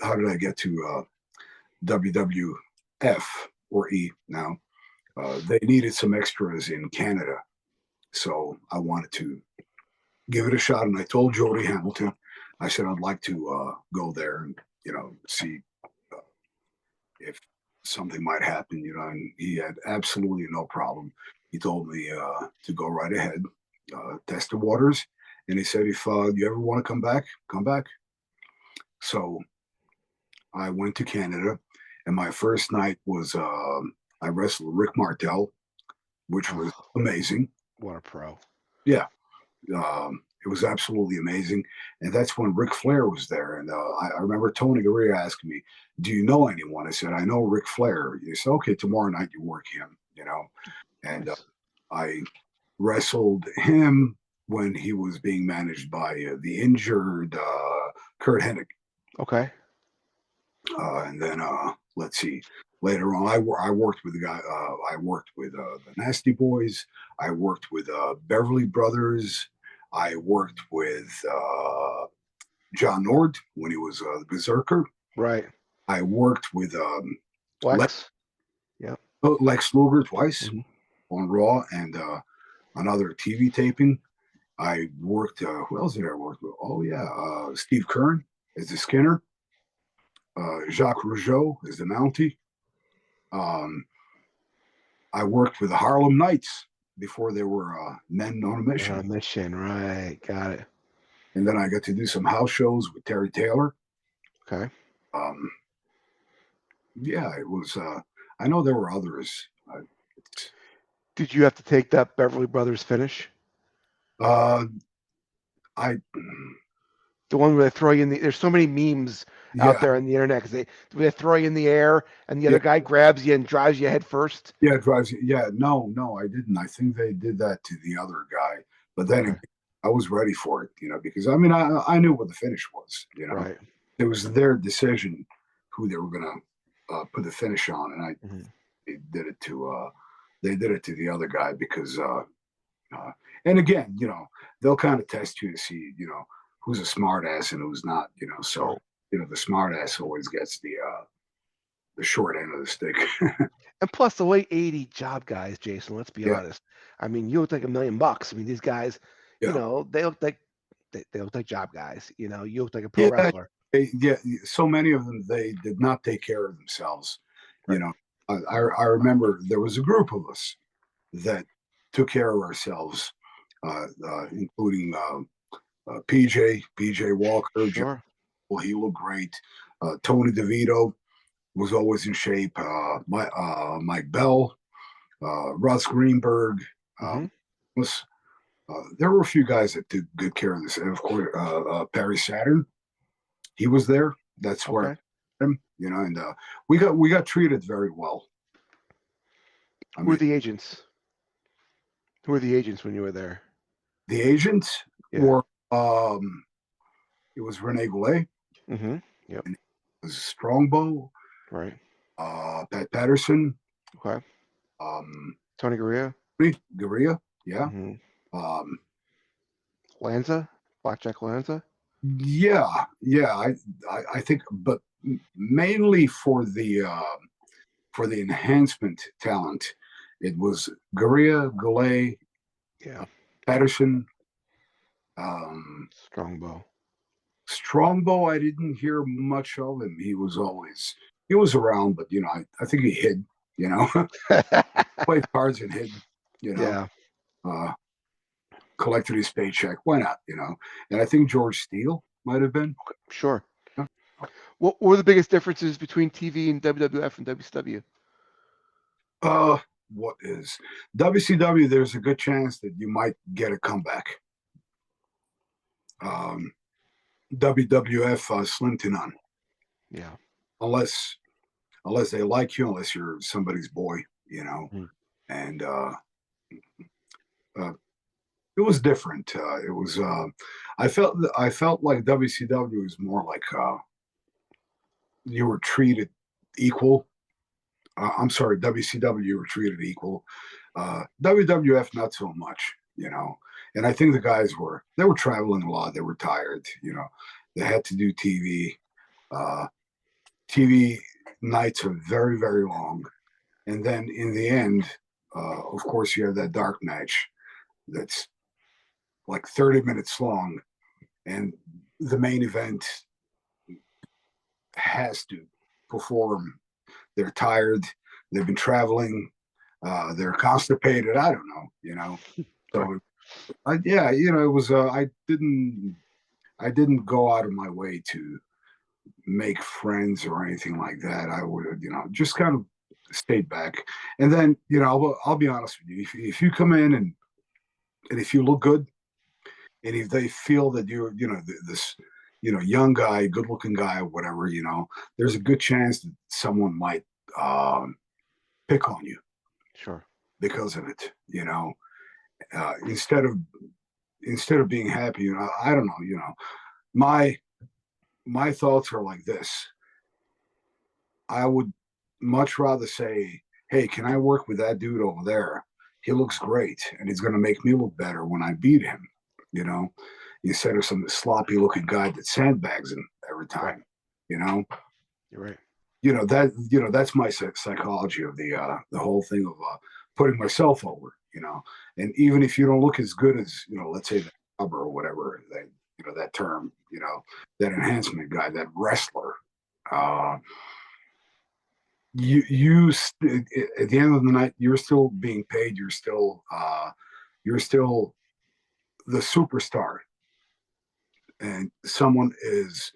how did I get to WWF or E now? They needed some extras in Canada, so I wanted to give it a shot. And I told Jody Hamilton, I said I'd like to go there and see if something might happen. And he had absolutely no problem. He told me to go right ahead, test the waters, and he said if you ever want to come back, come back. So I went to Canada, and my first night was I wrestled Rick Martel, which was amazing. What a pro! Yeah, it was absolutely amazing, and that's when Ric Flair was there. And I remember Tony Garea asking me, "Do you know anyone?" I said, "I know Ric Flair." He said, "Okay, tomorrow night you work him." And Nice. I wrestled him when he was being managed by the injured Kurt Hennig. Okay. And then let's see. Later on, I worked with the guy. I worked with the Nasty Boys. I worked with Beverly Brothers. I worked with John Nord when he was the Berzerker. Right. I worked with Lex. Lex Luger twice Mhm. on Raw and another TV taping. I worked. Who else did I work with? Oh yeah, Steve Kern as the Skinner. Jacques Rougeau as the Mountie. I worked with the Harlem Knights before they were men on a mission. Mission, right? Got it. And then I got to do some house shows with Terry Taylor. Okay. Yeah, it was. I know there were others. Did you have to take that Beverly Brothers finish? I The one where they throw you in the. There's so many memes out there on the internet because they throw you in the air and the other guy grabs you and drives you head first. Yeah, it drives you. Yeah, no, I didn't. I think they did that to the other guy, but then again, I was ready for it, because I mean, I knew what the finish was. Right. It was their decision who they were gonna put the finish on, and they did it to the other guy because, and again, they'll kind of test you to see, who's a smart ass and who's not, So the smart ass always gets the short end of the stick. And plus the late 80 job guys, Jason, let's be honest. I mean, you look like $1 million. I mean, these guys, they look like they look like job guys. You look like a pro wrestler. So many of them, they did not take care of themselves. Right. I remember there was a group of us that took care of ourselves, including PJ Walker. Sure. Well, he looked great. Tony DeVito was always in shape. Mike Bell, Russ Greenberg. There were a few guys that took good care of this. And of course, Perry Saturn, he was there. That's where him, and we got treated very well. Who were the agents? Who were the agents when you were there? The agents were it was Rene Goulet. Mm-hmm. Yep. And it was Strongbow. Right. Pat Patterson. Okay. Tony Garea. Yeah. Mm-hmm. Lanza, Blackjack Lanza. Yeah. I think, but mainly for the enhancement talent, it was Garea, Goulet, Patterson, Strongbow. I didn't hear much of him. He was around, but I think he hid. Played cards and hid. Collected his paycheck. Why not? And I think George Steele might have been. Sure. Yeah. What were the biggest differences between TV and WWF and WCW? What is WCW? There's a good chance that you might get a comeback. WWF, slim to none. Yeah. Unless they like you, unless you're somebody's boy, and it was different. It was. I felt like WCW was more like you were treated equal. I'm sorry, WCW, you were treated equal. WWF, not so much, And I think the guys were traveling a lot. They were tired, They had to do TV. TV nights are very, very long. And then in the end, of course, you have that dark match that's like 30 minutes long. And the main event has to perform. They're tired. They've been traveling. They're constipated. I don't know, you know. Right. So, yeah, you know, it was. I didn't go out of my way to make friends or anything like that. I would, you know, just kind of stayed back. And then, you know, I'll be honest with you. If you come in and if you look good, and if they feel that you're, you know, this, you know, young guy, good looking guy, whatever, you know, there's a good chance that someone might um, pick on you Sure. because of it. You know, uh, instead of instead of being happy, you know, I don't know, you know, my my thoughts are like this. I would much rather say, hey, can I work with that dude over there? He looks great and he's going to make me look better when I beat him, you know, instead of some sloppy looking guy that sandbags him every Right. time, you know. You're right. You know that's my psychology of the whole thing of putting myself over, you know. And even if you don't look as good as, you know, let's say the rubber or whatever that, you know, that term, you know, that enhancement guy, that wrestler, uh, at the end of the night you're still being paid. You're still the superstar, and someone is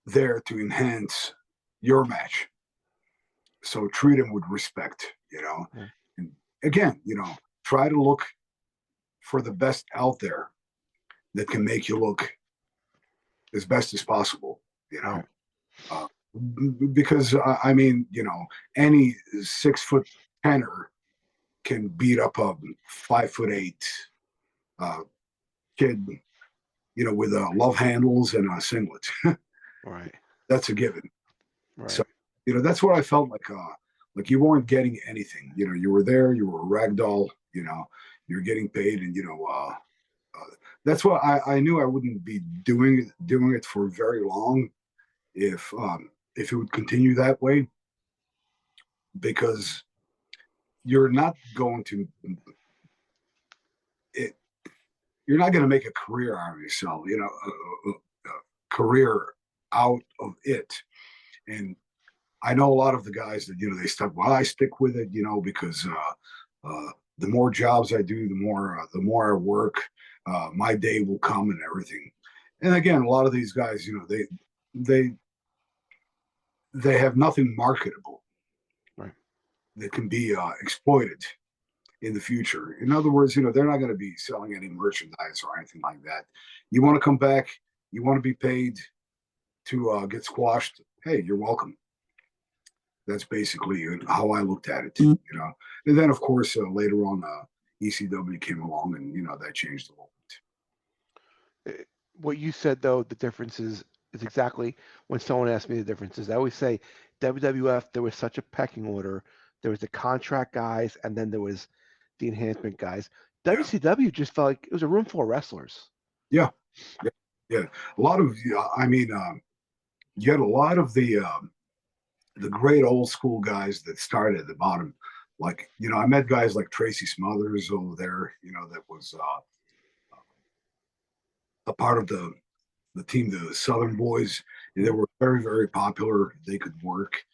there to enhance your match. So treat him with respect, you know. Yeah. And again, you know, try to look for the best out there that can make you look as best as possible, you know. Right. Uh, because I mean, you know, any 6 foot tenor can beat up a 5'8" uh, kid, you know, with love handles and a singlet. Right. That's a given. Right. So, you know, that's what I felt like you weren't getting anything. You know, you were there, you were a rag doll, you know, you're getting paid, and you know, that's why I knew I wouldn't be doing it for very long if it would continue that way, because you're not going to it, you're not going to make a career out of yourself, you know, a career out of it. And I know a lot of the guys that, you know, they stuck. Well, I stick with it, you know, because the more jobs I do, the more I work, my day will come and everything. And again, a lot of these guys, you know, they they have nothing marketable Right. that can be exploited in the future. In other words, you know, they're not going to be selling any merchandise or anything like that. You want to come back, you want to be paid to get squashed. Hey, you're welcome. That's basically how I looked at it, you know. And then, of course, later on, ECW came along, and you know that changed a little What you said though, the difference is exactly when someone asks me the differences. I always say WWF, there was such a pecking order. There was the contract guys, and then there was the enhancement guys. bit. WCW just felt like it was a room full of wrestlers. Yeah, yeah, yeah, yeah. A lot of, I mean, you had a lot of the great old school guys that started at the bottom. Like, you know, I met guys like Tracy Smothers over there. You know, that was a part of the team, the Southern Boys. And they were very, very popular. They could work,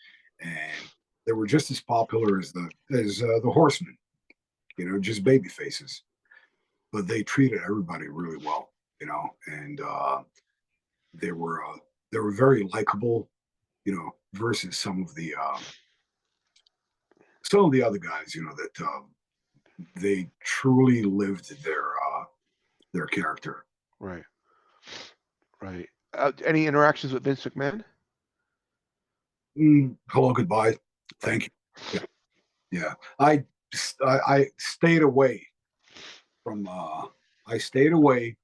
and they were just as popular as the Horsemen. You know, just baby faces, but they treated everybody really well. You know, and they were uh, they were very likable. You know, versus some of the other guys. You know that they truly lived their character. Right. Right. Any interactions with Vince McMahon? Hello, goodbye, Right. thank you. Yeah, yeah. I stayed away from I stayed away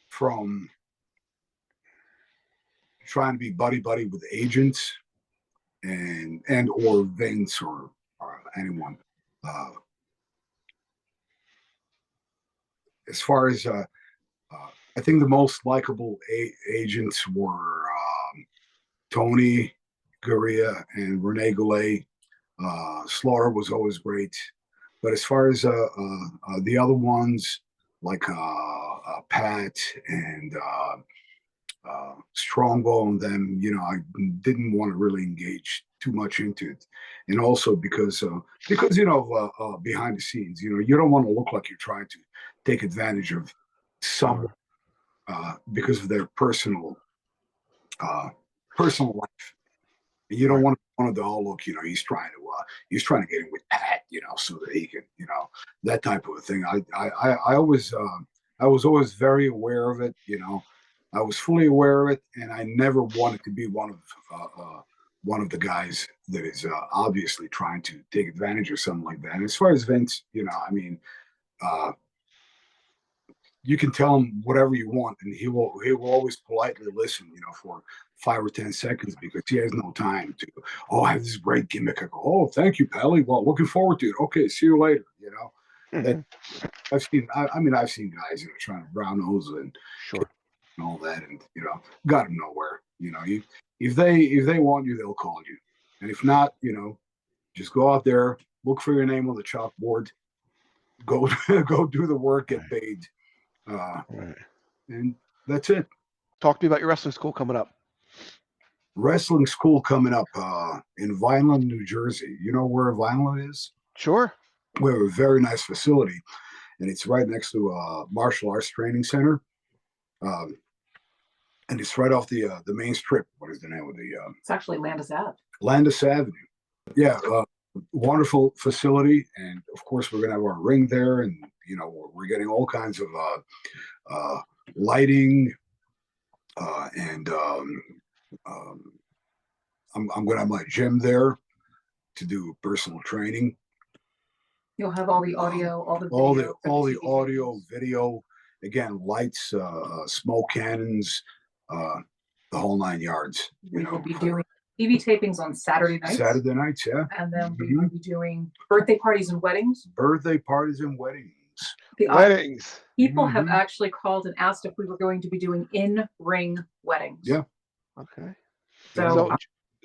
from trying to be buddy buddy with agents and or Vince or anyone. Uh, as far as I think the most likable agents were Tony Gurria and Rene Goulet. Slaughter was always great. But as far as the other ones, like Pat and Strongbow and them, I didn't want to really engage too much into it. And also because behind the scenes, you don't want to look like you're trying to take advantage of someone Sure. because of their uh, personal life. You don't Right. want one of the whole look, he's trying to get in with Pat, so that he can, that type of a thing. I was always very aware of it, I was fully aware of it, and I never wanted to be one of the guys that is obviously trying to take advantage of something like that. And as far as Vince, uh, you can tell him whatever you want, and he will always politely listen, for 5 or 10 seconds because he has no time to. Oh, I have this great gimmick. I go, oh, thank you, Pally. Well, looking forward to it. Okay, see you later. That Mhm. I've seen guys, trying to brown nose and Sure. all that, and got them nowhere. If they want you, they'll call you, and if not, just go out there, look for your name on the chalkboard, go go do the work, get Right. paid. Uh, Right. and that's it. Talk to me about your wrestling school coming up. Wrestling school coming up in Vineland, New Jersey. You know where Vineland is? Sure. We have a very nice facility, and it's right next to a martial arts training center. Um, and it's right off the main strip. What is the name of the It's actually Landis Ave. Landis Avenue? Yeah, wonderful facility, and of course we're gonna have our ring there, and we're getting all kinds of uh, lighting, and um, I'm going to have my gym there to do personal training. You'll have all the audio, all the all video, the all the TV audio, tapings. video, again, lights, smoke cannons, uh, the whole 9 yards. We will be doing TV tapings on Saturday nights. Saturday nights, yeah. And then we will be doing birthday parties and weddings. Birthday parties and weddings. Weddings. People have actually called and asked if we were going to be doing in-ring weddings. Yeah. Okay. So,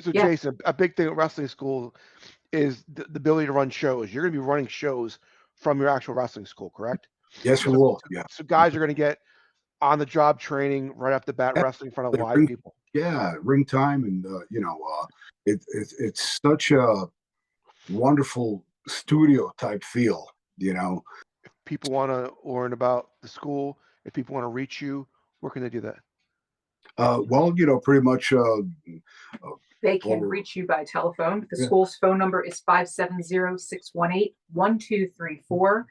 So yeah. Jason, a big thing at wrestling school is the ability to run shows. You're going to be running shows from your actual wrestling school, correct? Yes, we will. Yeah. So guys are going to get on the job training right off the bat, wrestling in front of live people. Yeah, ring time, and it's such a wonderful studio type feel. If people want to learn about the school, if people want to reach you, where can they do that? Well, pretty much. They can reach you by telephone. The school's phone number is 570-618-1234.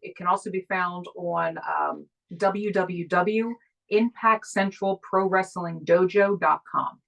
It can also be found on www.impactcentralprowrestlingdojo.com.